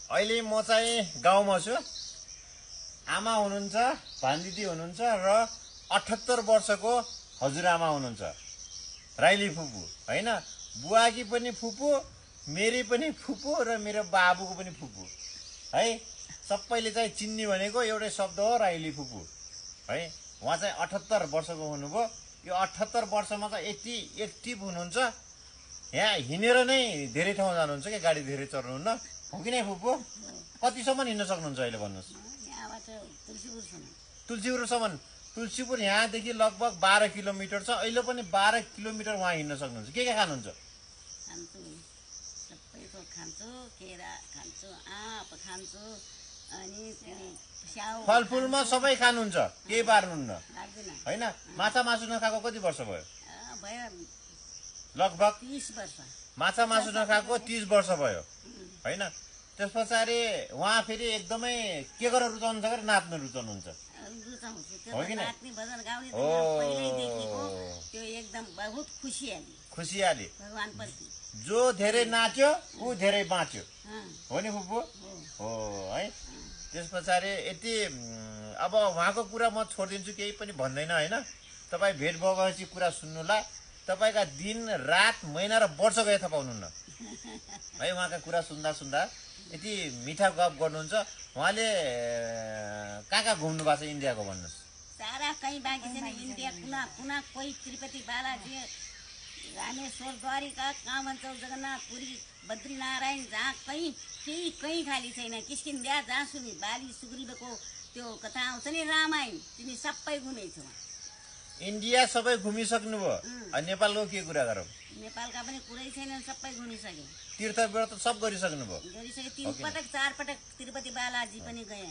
अहिले म चाहिँ गाउँमा छु। आमा हुनुहुन्छ, भान्दिदी हुनुहुन्छ र 78 वर्षको हजुरआमा हुनुहुन्छ, राइली फुपू हैन। बुवाकी पनि फुपू, मेरी पनि फुपू र मेरो बाबुको पनि फुपू है। सबैले चाहिँ चिन्ने भनेको एउटै शब्द हो, राइली फुपू है। उहाँ चाहिँ 78 वर्षको हुनुभयो। यो 78 वर्षमा चाहिँ यति एक्टिभ हुनुहुन्छ, यहाँ हिँडेर नै धेरै ठाउँ जानुहुन्छ क्या, गाडी धेरै चढ्नुहुन्न हो कि नै फुपू? कतिसम्म हिँड्न सक्नुहुन्छ अहिले भन्नुहोस्? तुलसीपुरसम्म। तुलसीपुर यहाँदेखि लगभग 12 किलोमिटर छ। अहिले पनि 12 किलोमिटर उहाँ हिँड्न सक्नुहुन्छ। के खानुहुन्छ? फलफुलमा सबै खानुहुन्छ, केही बार्नुहुन्न होइन? माछा मासु नखाएको कति वर्ष भयो? लगभग 30 वर्ष। माछा मासु नखाएको 30 वर्ष भयो होइन। त्यस पछाडि उहाँ फेरि एकदमै के गरेर रुचाउनुहुन्छ? गरेर नाच्न रुचाउनुहुन्छ हो कि नै? खुसियाली। जो धेरै नाच्यो ऊ धेरै बाँच्यो हो नि फुपू? हो है। त्यस पछाडि यति अब उहाँको कुरा म छोडिदिन्छु, केही पनि भन्दैन होइन। तपाईँ भेट भएपछि कुरा सुन्नुला। तपाईँका दिन रात महिना र वर्ष गए थाहा पाउनुहुन्न है। उहाँका कुरा सुन्दा सुन्दा यति मिठा गफ गर्नुहुन्छ। उहाँले कहाँ घुम्नु भएको छ इन्डियाको भन्नुहोस्? सारा कहीँ बाँकी छैन। इन्डिया कुना कुना, कोही तिरुपति बालाजी, रामेश्वर, द्वारिका, कामञ्चल, जगन्नाथ, पुरी, बद्रीनारायण, जहाँ कहीँ खाली छैन। किष्किन्ध्या, जहाँ सुनि बाली सुग्रीवको त्यो कथा आउँछ नि रामायण, तिमी सबै घुमेछौ। इन्डिया सबै घुमिसक्नुभयो। नेपालको के कुरा गरौँ? नेपालका पनि कुरै छैनन्, सबै घुमिसके। तीर्थ व्रत सब गरिसक्नुभयो? गरिसके। 3 पटक 4 पटक तिरुपति बालाजी पनि गए,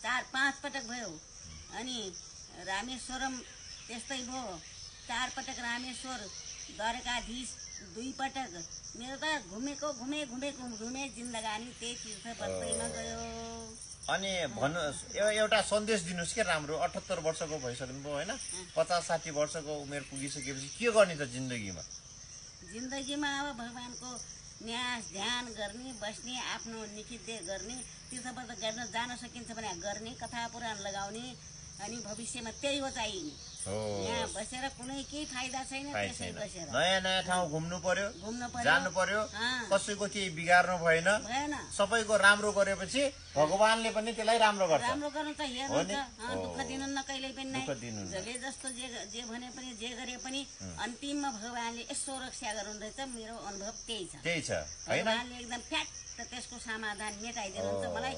4-5 पटक भयो। अनि रामेश्वरम त्यस्तै भयो, 4 पटक रामेश्वर, द्वारकाधीश 2 पटक। मेरो त घुमे जिन्दगानी त्यही तीर्थ बस्दैमा गयो। अनि भन्नुहोस्, एउटा सन्देश दिनुहोस् के राम्रो। 78 वर्षको भइसक्नुभयो होइन? 50-60 वर्षको उमेर पुगिसकेपछि के गर्ने त जिन्दगीमा? जिन्दगीमा अब भगवानको न्यास ध्यान गर्ने, बस्ने, आफ्नो निखिद्य गर्ने, तीर्थव्रत गर्न जान सकिन्छ भने गर्ने, कथा पुराण लगाउने, अनि भविष्यमा त्यही हो चाहिने। यहाँ बसेर कुनै केही फाइदा छैन। त्यसै बसेर नयाँ नयाँ ठाउँ घुम्नु पर्यो, जानु पर्यो। कसैको केही बिगार्नु भएन। सबैको राम्रो गरेपछि भगवानले पनि त्यसलाई राम्रो गर्छ। राम्रो गर्नु त हेर्नु त, दुःख दिनुहुन्न कहिल्यै पनि नै। जसले जस्तो जे भने पनि जे गरे पनि अन्तिममा भगवानले यसो रक्षा गर्नु रहेछ। मेरो अनुभव त्यही छ हैन? भगवानले एकदम फ्याट त्यसको समाधान मेटाइदिनुहुन्छ। मलाई